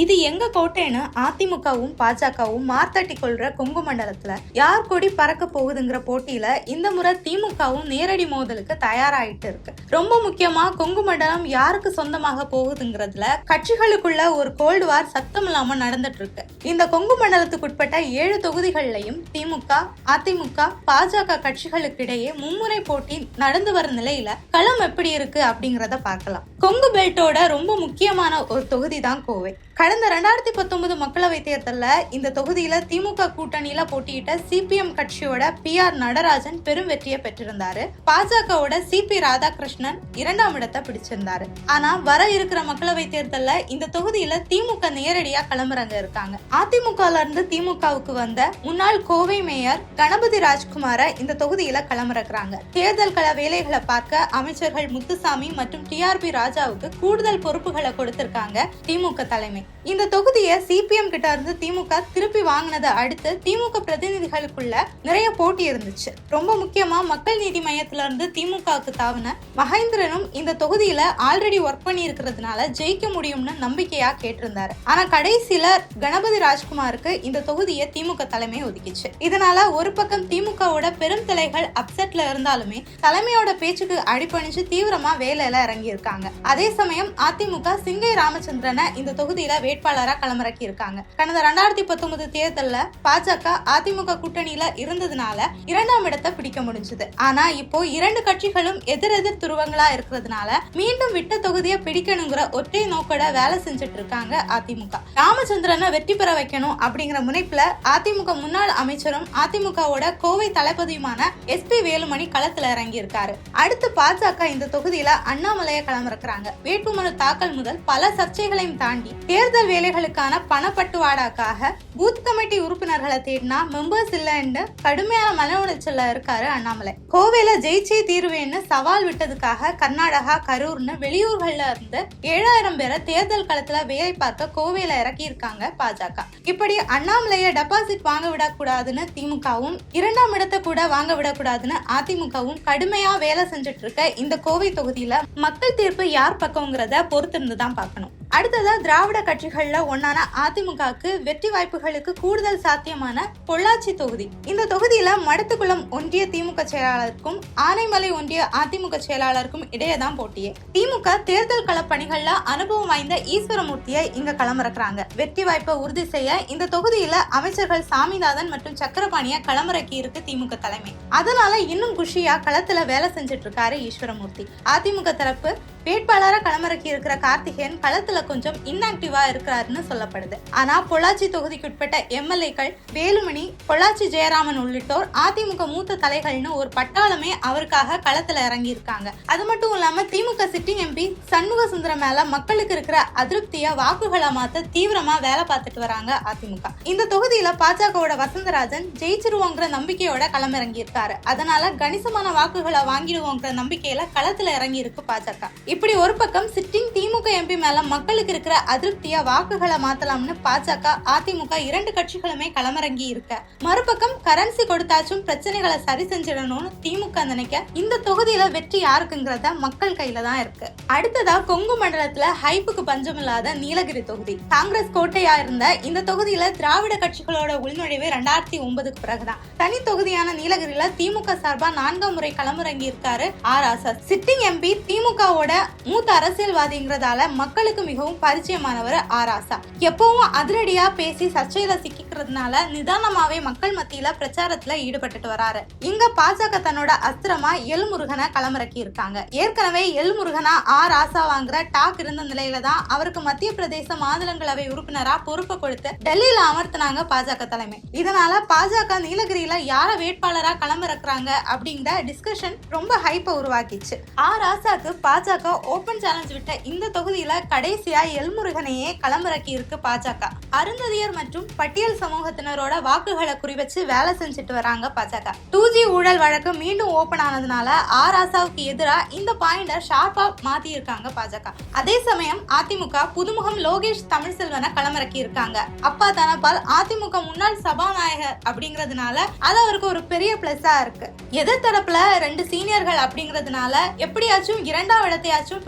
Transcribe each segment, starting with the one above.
இது எங்க கோட்டைன்னு அதிமுகவும் பாஜகவும் மார்த்தட்டி கொள்ற கொங்கு மண்டலத்துல யார் கொடி பறக்க போகுதுங்கிற போட்டியில இந்த முறை திமுகவும் நேரடி மோதலுக்கு தயாராயிட்டு இருக்கு. ரொம்ப முக்கியமா கொங்கு மண்டலம் யாருக்கு சொந்தமாக போகுதுங்கிறதுல கட்சிகளுக்குள்ள ஒரு கோல்டு வார் சத்தம் இல்லாம நடந்துட்டு இருக்கு. இந்த கொங்கு மண்டலத்துக்குட்பட்ட 7 தொகுதிகளிலையும் திமுக, அதிமுக, பாஜக கட்சிகளுக்கு இடையே மும்முறை போட்டி நடந்து வரும் நிலையில களம் எப்படி இருக்கு அப்படிங்கறத பார்க்கலாம். கொங்கு பெல்ட்டோட ரொம்ப முக்கியமான ஒரு தொகுதி தான் கோவை. கடந்த 2019 மக்களவை தேர்தல்ல இந்த தொகுதியில திமுக கூட்டணியில போட்டியிட்ட சிபிஎம் கட்சியோட PR நடராஜன் பெரும் வெற்றியை பெற்றிருந்தாரு. பாஜகவோட CP ராதாகிருஷ்ணன் 2ஆம் இடத்தை பிடிச்சிருந்தாரு. ஆனா வர இருக்கிற மக்களவை தேர்தல்ல இந்த தொகுதியில திமுக நேரடியா களமிறங்க இருக்காங்க. அதிமுகல இருந்து திமுகவுக்கு வந்த முன்னாள் கோவை மேயர் கணபதி ராஜ்குமார இந்த தொகுதியில களமிறக்குறாங்க. தேர்தல் கள வேலைகளை பார்க்க அமைச்சர்கள் முத்துசாமி மற்றும் TRP ராஜாவுக்கு கூடுதல் பொறுப்புகளை கொடுத்திருக்காங்க திமுக தலைமை. இந்த தொகுதியை சிபிஎம் கிட்ட இருந்து திமுக திருப்பி வாங்கினதை அடுத்து திமுக பிரதிநிதிகளுக்குள்ள நிறைய போட்டி இருந்துச்சு. ரொம்ப முக்கியமா மக்கள் நீதி மையத்துல இருந்து திமுகவுக்கு தாவின மகேந்திரனும் இந்த தொகுதியில ஆல்ரெடி ஒர்க் பண்ணி இருக்கிறதுனால ஜெயிக்க முடியும்னு நம்பிக்கையா கேட்டிருந்தாரு. ஆனா கடைசியில கணபதி ராஜ்குமாருக்கு இந்த தொகுதியை திமுக தலைமை ஒதுக்கிச்சு. இதனால ஒரு பக்கம் திமுகவோட பெரும் தலைகள் அப்செட்ல இருந்தாலுமே தலைமையோட பேச்சுக்கு அடிபணிச்சு தீவிரமா வேலையில இறங்கி இருக்காங்க. அதே சமயம் அதிமுக சிங்கை ராமச்சந்திரனை இந்த தொகுதியில வேட்பாளரா களமிறக்கி இருக்காங்க. கடந்த 2019 தேர்தல்ல பாஜக அதிமுக கூட்டணியில இருந்ததுனால 2ஆம் இடத்தை பிடிக்க முடிஞ்சது. ஆனா இப்போ 2 கட்சிகளும் எதிரெதிர் துருவங்களா இருக்கிறதுனால மீண்டும் விட்ட தொகுதியை பிடிக்கணுங்கிற ஒற்றை நோக்கோட வேலை செஞ்சுட்டு இருக்காங்க அதிமுக. ராமச்சந்திரனை வெற்றி பெற வைக்கணும் அப்படிங்கிற முனைப்புல அதிமுக முன்னாள் அமைச்சரும் அதிமுகவோட கோவை தளபதியுமான SP வேலுமணி களத்துல இறங்கி இருக்காரு. அடுத்து பாஜக இந்த தொகுதியில அண்ணாமலையை களமிறக்குறாங்க. வேட்புமனு தாக்கல் முதல் பல சர்ச்சைகளையும் தாண்டி தேர்தல் வேலைகளுக்கான பணப்பட்டுவாடாக்காக பூத் கமிட்டி உறுப்பினர்களை தேடினா மெம்பர்ஸ் இல்லைன்னு கடுமையான மன உளைச்சல்ல இருக்காரு அண்ணாமலை. கோவையில ஜெயிச்சே தீர்வேன்னு சவால் விட்டதுக்காக கர்நாடகா, கரூர்னு வெளியூர்கள்ல இருந்து 7000 பேரை தேர்தல் களத்துல வேலை பார்க்க கோவையில இறக்கி இருக்காங்க பாஜக. இப்படி அண்ணாமலைய டெபாசிட் வாங்க விடக்கூடாதுன்னு திமுகவும் 2ஆம் இடத்தை கூட வாங்க விடக்கூடாதுன்னு அதிமுகவும் கடுமையா வேலை செஞ்சுட்டு இருக்க இந்த கோவை தொகுதியில மக்கள் தீர்ப்பு யார் பக்கம்ங்கிறத பொறுத்திருந்துதான் பார்க்கணும். அடுத்ததா திராவிட கட்சிகள்ல ஒன்னான அதிமுகவுக்கு வெற்றி வாய்ப்புகளுக்கு கூடுதல் சாத்தியமான பொள்ளாச்சி தொகுதி. இந்த தொகுதியில மடத்துக்குளம் ஒன்றிய திமுக செயலாளருக்கும் ஆனைமலை ஒன்றிய அதிமுக செயலாளருக்கும் இடையேதான் போட்டியே. திமுக தேர்தல் கள பணிகள்ல அனுபவம் வாய்ந்த ஈஸ்வரமூர்த்தியை இங்க களமிறக்குறாங்க. வெற்றி வாய்ப்பை உறுதி செய்ய இந்த தொகுதியில அமைச்சர்கள் சாமிநாதன் மற்றும் சக்கரபாணிய களமிறக்கி இருக்கு திமுக தலைமை. அதனால இன்னும் குஷியா களத்துல வேலை செஞ்சுட்டு இருக்காரு ஈஸ்வரமூர்த்தி. அதிமுக தரப்பு வேட்பாளரா களமிறக்கி இருக்கிற கார்த்திகேயன் களத்துல கொஞ்சம் இன்ஆக்டிவா இருக்கிறாருன்னு சொல்லப்படுது. ஆனா பொள்ளாச்சி தொகுதிக்குட்பட்ட MLAக்கள் வேலுமணி, பொள்ளாச்சி ஜெயராமன் உள்ளிட்டோர் அதிமுக மூத்த தலைகள்னு ஒரு பட்டாளமே அவருக்காக களத்துல இறங்கி இருக்காங்க. அது மட்டும் இல்லாம திமுக சிட்டிங் MP சண்முக சுந்தரம் மேல மக்களுக்கு இருக்கிற அதிருப்திய வாக்குகளை மாத்த தீவிரமா வேலை பார்த்துட்டு வராங்க அதிமுக. இந்த தொகுதியில பாஜகவோட வசந்தராஜன் ஜெயிச்சிருவோங்கிற நம்பிக்கையோட களமிறங்கி இருக்காரு. அதனால கணிசமான வாக்குகளை வாங்கிடுவோங்கிற நம்பிக்கையில களத்துல இறங்கி இருக்கு பாஜக. இப்படி ஒரு பக்கம் சிட்டிங் திமுக MP மேல மக்களுக்கு இருக்கிற அதிருப்தியா வாக்குகளை மாத்தலாம்னு பாஜக, அதிமுக 2 கட்சிகளுமே களமிறங்கி இருக்க, மறுபக்கம் கரன்சி கொடுத்தாச்சும் பிரச்சனைகளை சரி செஞ்சிடணும்னு திமுக நினைக்க இந்த தொகுதியில வெற்றி யாருக்குங்கிறத மக்கள் கையில தான் இருக்கு. அடுத்ததா கொங்கு மண்டலத்துல ஹைப்புக்கு பஞ்சமில்லாத நீலகிரி தொகுதி. காங்கிரஸ் கோட்டையா இருந்த இந்த தொகுதியில திராவிட கட்சிகளோட உள்நுழைவு 2009க்கு பிறகுதான். தனி தொகுதியான நீலகிரியில திமுக சார்பா 4ஆம் முறை களமிறங்கி இருக்காரு RSS. சிட்டிங் MP திமுகவோட மூத்த அரசியல்வாதிங்கிறதால மக்களுக்கு மிகவும் பரிச்சயமானவர் RSS. எப்பவும் அதிரடியா பேசி சர்ச்சையில சிக்கிறதுனால நிதானமாவே மக்கள் மத்தியில பிரச்சாரத்துல ஈடுபட்டு வராரு. இங்க பாஜக தன்னோட அஸ்திரமா எல்முருகனை களமிறக்கி இருக்காங்க. ஏற்கனவே எல்முருகனா RSS வாங்குற டாக் இருந்த நிலையில தான் அவருக்கு மத்திய பிரதேச மாநிலங்களவை உறுப்பினரா பொறுப்பை கொடுத்து டெல்லியில அமர்த்தினாங்க பாஜக தலைமை. இதனால பாஜக நீலகிரியில யார வேட்பாளரா களமிறக்குறாங்க அப்படிங்கிற டிஸ்கஷன் ரொம்ப ஹைப்பை உருவாக்கிச்சு. RSSக்கு பாஜக ஓபன் சேலஞ்ச் விட்ட இந்த தொகுதியில கடைசியா எல்முருகனையே களமிறக்கி இருக்கு பாஜக. அருந்ததியர் மற்றும் பட்டியல் சமூகத்தினரோட வாக்குகளை குறிவச்சு வேலை செஞ்சுட்டு வராங்க பாஜக. 2G ஊழல் வழக்கு மீண்டும் ஓபன் ஆனதுனால RSSக்கு எதிராக இந்த பாயிண்ட ஷார்ப்பா மாத்தி இருக்காங்க பாஜக. அதே சமயம் அதிமுக புதுமுகம் லோகேஷ் தமிழ்செல்வனை களமிறக்கி இருக்காங்க. அப்பா தனபால் அதிமுக முன்னாள் சபாநாயகர் அப்படிங்கறதுனால அது அவருக்கு ஒரு பெரிய பிளஸ்ஸா இருக்கு. எதிர்த்தரப்புல 2 சீனியர்கள் அப்படிங்கறதுனால எப்படியாச்சும் 2ஆம் இடத்தையாச்சும் எப்படியாச்சும்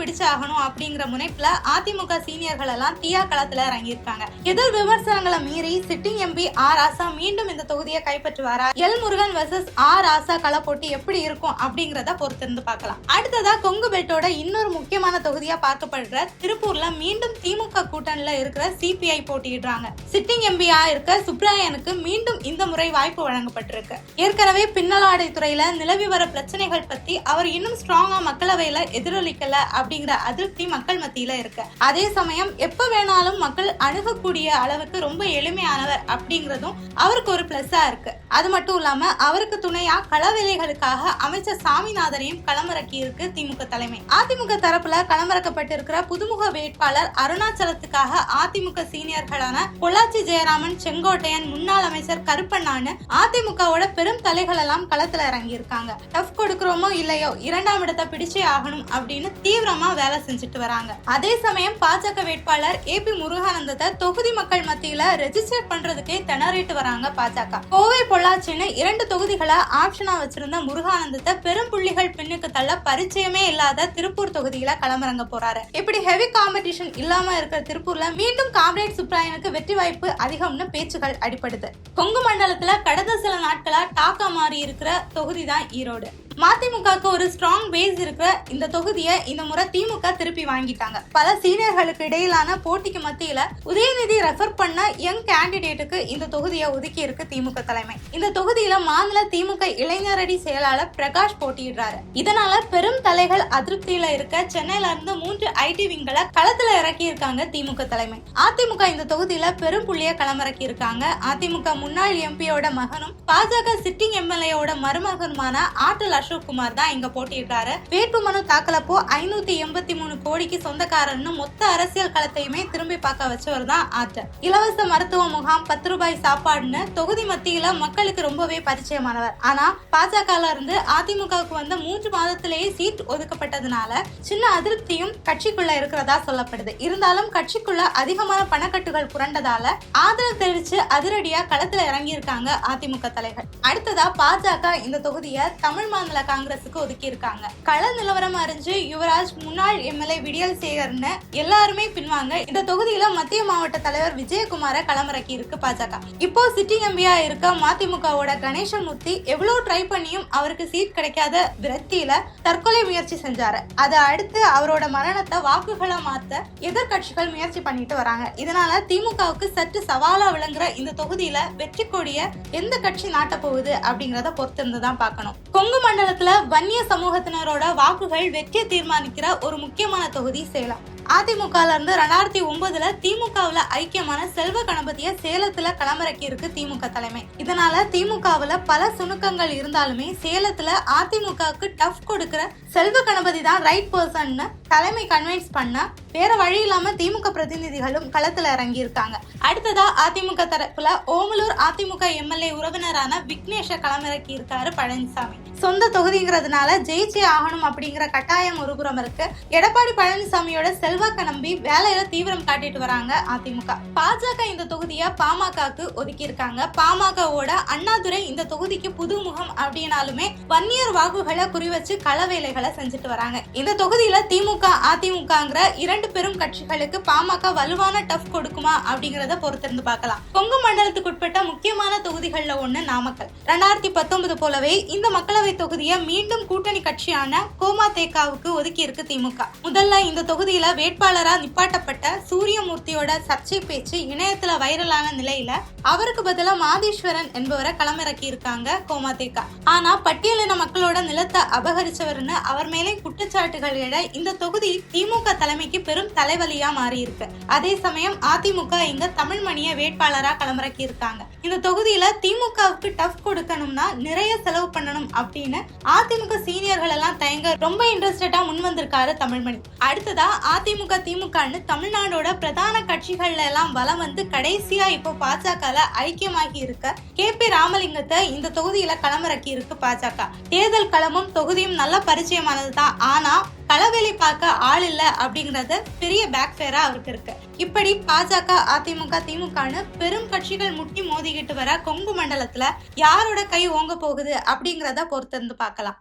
பிடிச்சாகணும் அப்படிங்கிற முனைப்புல அதிமுக சீனியர்கள் எல்லாம் தீயா களத்துல இறங்கியிருக்காங்க. எதிர் விமர்சனங்களை மீறி சிட்டிங் எம்பி ஆர் ராசா மீண்டும் இந்த தொகுதியை கைப்பற்றுவாரா, எல் முருகன் வெர்சஸ் ஆர் ராசா கள போட்டி எப்படி இருக்கும் அப்படிங்கறத பொறுத்திருந்து பார்க்கலாம். அடுத்ததா கொங்கு பெல்ட்டோட இன்னொரு முக்கியமான தொகுதியா பார்க்கப்படுற திருப்பூர்ல மீண்டும் திமுக கூட்டணியில இருக்கிற சிபிஐ போட்டியிடுறாங்க. சிட்டிங் எம்பியா இருக்க சுப்ராயனுக்கு மீண்டும் இந்த முறை வாய்ப்பு வழங்கப்பட்டிருக்கு. ஏற்கனவே பின்னலாடை துறையில நிலவி வர பிரச்சனைகள் பத்தி அவர் இன்னும் ஸ்ட்ராங்கா மக்களவையில எதிரொலிக்கல அப்படிங்கிற அதிருப்தி மக்கள் மத்தியில இருக்கு. அதே சமயம் எப்ப வேணாலும் மக்கள் அணுகக்கூடிய அளவுக்கு ரொம்ப எளிமையானவர் அப்படிங்கறதும் அவருக்கு ஒரு பிளஸ்ஸா இருக்கு. அது மட்டும் இல்லாம அவருக்கு துணையா களவேலைகளுக்காக அமைச்சர் சாமிநாதனையும் களமிறக்கி இருக்கு திமுக தலைமை. அதிமுக தரப்புல களமிறக்கப்பட்டிருக்கிற புதுமுக வேட்பாளர் அருணாச்சலத்துக்காக அதிமுக சீனியர்களான பொள்ளாச்சி ஜெயராமன், செங்கோட்டையன், முன்னாள் அமைச்சர் கருப்பண்ணான்னு அதிமுகவோட பெரும் தலைகள் எல்லாம் களத்துல இறங்கி இருக்காங்க. டஃப் கொடுக்கிறோமோ இல்லையோ 2ஆம் இடத்தை பிடிச்சே ஆகணும் அப்படின்னு தீவிரமா வேலை செஞ்சுட்டு வராங்க. அதே சமயம் பாஜக வேட்பாளர் ஏபி முருகானந்தத்தை தொகுதி மக்கள் மத்தியில ரெஜிஸ்டர் பண்றதுக்கே திணறிட்டு வராங்க பாஜக. கோவை பொள்ளாச்சின்னு 2 தொகுதிகளை ஆப்ஷனா வச்சிருந்த முருகானந்தத்தை பெரும் புள்ளிகள் பின்னுக்கு தள்ள பரிச்சயமே இல்லாத திருப்பூர் தொகுதியில களமிறங்க போறாரு. இப்படி ஹெவி காம்படிஷன் இல்லாம இருக்கிற திருப்பூர்ல மீண்டும் காம்ரேட் சுப்ராயனுக்கு வெற்றி வாய்ப்பு அதிகம்னு பேச்சுகள் அடிபடுது. கொங்கு மண்டலத்துல கடந்த சில நாட்களா டாக்கா மாறி இருக்கிற தொகுதி தான் ஈரோடு. மதிமுகவுக்கு ஒரு ஸ்ட்ராங் பேஸ் இருக்கிற இந்த தொகுதியை இந்த முறை திமுக திருப்பி வாங்கிட்டாங்க. பல சீனியர்களுக்கு இடையிலான போட்டிக்கு மத்தியில உதயநிதி ரெஃபர் பண்ண யங் கேண்டிடேட்டுக்கு இந்த தொகுதியை ஒதுக்கி இருக்கு திமுக தலைமை. இந்த தொகுதியில மாநில திமுக இளைஞரணி செயலாளர் பிரகாஷ் போட்டியிடுறாரு. இதனால பெரும் தலைகள் அதிருப்தியில இருக்க சென்னையில இருந்து 3 ஐடி விங்களை களத்துல இறக்கி இருக்காங்க திமுக தலைமை. அதிமுக இந்த தொகுதியில பெரும் புள்ளிய களமிறக்கி இருக்காங்க. அதிமுக முன்னாள் எம்பியோட மகனும் பாஜக சிட்டிங் எம்எல்ஏயோட மருமகனுமான ஆற்றல் அசோக்குமார் தான் இங்க போட்டியிட்டாரு. வேட்புமனு தாக்கலப்போ 583 கோடிக்கு சொந்தக்காரன்னு மொத்த அரசியல் களத்தையுமே திரும்பி பார்க்க வச்சவர் தான் ஆற்றல். இலவச மருத்துவ முகாம், 10 ரூபாய் சாப்பாடுன்னு தொகுதி மத்தியில மக்களுக்கு ரொம்பவே பரிச்சயமானவர். ஆனா பாஜகல இருந்து அதிமுகவுக்கு வந்த 3 மாதத்திலேயே சீட் ஒதுக்கப்பட்டதுனால சின்ன அதிருப்தியும் கட்சிக்குள்ள இருக்கிறதா சொல்லப்படுது. இருந்தாலும் கட்சிக்குள்ள அதிகமான பணக்கட்டுகள் புரண்டதால ஆதரவு தெரிவிச்சு அதிரடியா களத்துல இறங்கி இருக்காங்க அதிமுக தலைவர். அடுத்ததா பாஜக இந்த தொகுதியை தமிழ் மாநில காங்கிரசுக்கு ஒதுக்கி இருக்காங்க. கள நிலவரம் அறிஞ்சு யுவராஜ், முன்னாள் எம்எல்ஏ விடியல் சேகர்னு எல்லாருமே பின்வாங்க இந்த தொகுதியில மத்திய மாவட்ட தலைவர் விஜயகுமார களமிறக்கி இருக்கு பாஜக. இப்போ சிட்டிங் எம்பியா இருக்க மதிமுகவோட கணேசமூர்த்தி எவ்வளவு ட்ரை பண்ணியும் அவருக்கு சீட் கிடைக்காத விரக்தியில தற்கொலை முயற்சி செஞ்சாரு. அதை அடுத்து அவரோட மரணத்தை வாக்குகளை மாத்த எதிர்கட்சிகள் முயற்சி பண்ணிட்டு வராங்க. இதனால திமுகவுக்கு சற்று சவாலா விளங்குற இந்த தொகுதியில வெற்றி கொடிய எந்த கட்சி நாட்ட போகுது அப்படிங்கறத பொறுத்திருந்துதான் பார்க்கணும். கொங்கு மண்டலத்துல வன்னிய சமூகத்தினரோட வாக்குகள் வெற்றியை தீர்மானிக்கிற ஒரு முக்கியமான தொகுதி சேலம். அதிமுகல இருந்து 2009ல திமுகவுல ஐக்கியமான செல்வ கணபதிய சேலத்துல களமிறக்கி இருக்கு திமுக தலைமை. இதனால திமுகவுல பல சுணுக்கங்கள் இருந்தாலுமே சேலத்துல அதிமுகவுக்கு டஃப் கொடுக்கிற செல்வ கணபதி தான் ரைட் பர்சன் தலைமை கன்வின்ஸ் பண்ண வேற வழி இல்லாம திமுக பிரதிநிதிகளும் களத்துல இறங்கி இருக்காங்க. அடுத்ததா அதிமுக தரப்புல ஓமலூர் அதிமுக எம்எல்ஏ உறவினரான விக்னேஷ களமிறக்கி இருக்காரு பழனிசாமி. சொந்த தொகுதிங்கிறதுனால ஜெயிச்சே ஆகணும் அப்படிங்கிற கட்டாயம் ஒருபுறம் இருக்கு. எடப்பாடி பழனிசாமியோட செல்வாக்க நம்பி வேலையில தீவிரம் காட்டிட்டு வராங்க அதிமுக. பாஜக இந்த தொகுதியை பாமகக்கு ஒதுக்கி இருக்காங்க. பாமகவோட அண்ணாதுரை இந்த தொகுதிக்கு புது முகம் அப்படின்னாலுமே வன்னியர் வாக்குகளை குறிவச்சு கள வேலைகளை செஞ்சுட்டு வராங்க. இந்த தொகுதியில திமுக அதிமுகங்கிற 2 பெரும் கட்சிகளுக்கு பாமக வலுவான டஃப் கொடுக்குமா அப்படிங்கறத பொறுத்திருந்து பார்க்கலாம். கொங்கு மண்டலத்துக்கு உட்பட்ட முக்கியமான தொகுதிகள்ல ஒண்ணு நாமக்கல். 2019 போலவே இந்த மக்களவை தொகுதியை மீண்டும் கூட்டணி கட்சியான கோமாதேகாவுக்கு ஒதுக்கி இருக்கு திமுக. முதல்ல இந்த தொகுதியில வேட்பாளரா நிப்பாட்டப்பட்ட சூரியமூர்த்தியோட சர்ச்சை பேச்சு இணையத்துல வைரலான நிலையில அவருக்கு பதிலா மாதேஸ்வரன் என்பவரை களமிறக்கி இருக்காங்க கோமாதேகா. ஆனா பட்டியலின மக்களோட நிலத்தை அபகரிச்சவர்னு அவர் மேலே குற்றச்சாட்டுகள் எழ இந்த தொகுதி திமுக தலைமைக்கு பெரும் தலைவலியா மாறி இருக்கு. அதே சமயம் அதிமுக இங்க தமிழ்மணிய வேட்பாளரா களமிறக்கி இருக்காங்க. இந்த தொகுதியில திமுகவுக்கு டஃப் கொடுக்கணும்னா நிறைய செலவு பண்ணணும் அப்படின்னு அதிமுக சீனியர்கள் எல்லாம் தயங்க ரொம்ப இன்ட்ரெஸ்டடா முன் வந்திருக்காரு தமிழ்மணி. அடுத்ததா அதிமுக திமுகன்னு தமிழ்நாடோட பிரதான கட்சிகள்ல எல்லாம் வலம் வந்து கடைசியா இப்போ பாஜக ஐக்கியமாகி இருக்க KP ராமலிங்கத்தை இந்த தொகுதியில களமிறக்கி இருக்கு பாஜக. தேர்தல் களமும் தொகுதியும் நல்ல பரிச்சயமானதுதான். ஆனா களவேலி பார்க்க ஆள் இல்ல அப்படிங்கறது பெரிய பேக் ஃபேரா அவருக்கு இருக்கு. இப்படி பாஜக அதிமுக திமுகன்னு பெரும் கட்சிகள் முட்டி மோதிக்கிட்டு வர கொங்கு மண்டலத்துல யாரோட கை ஓங்க போகுது அப்படிங்கறத பொறுத்திருந்து பார்க்கலாம்.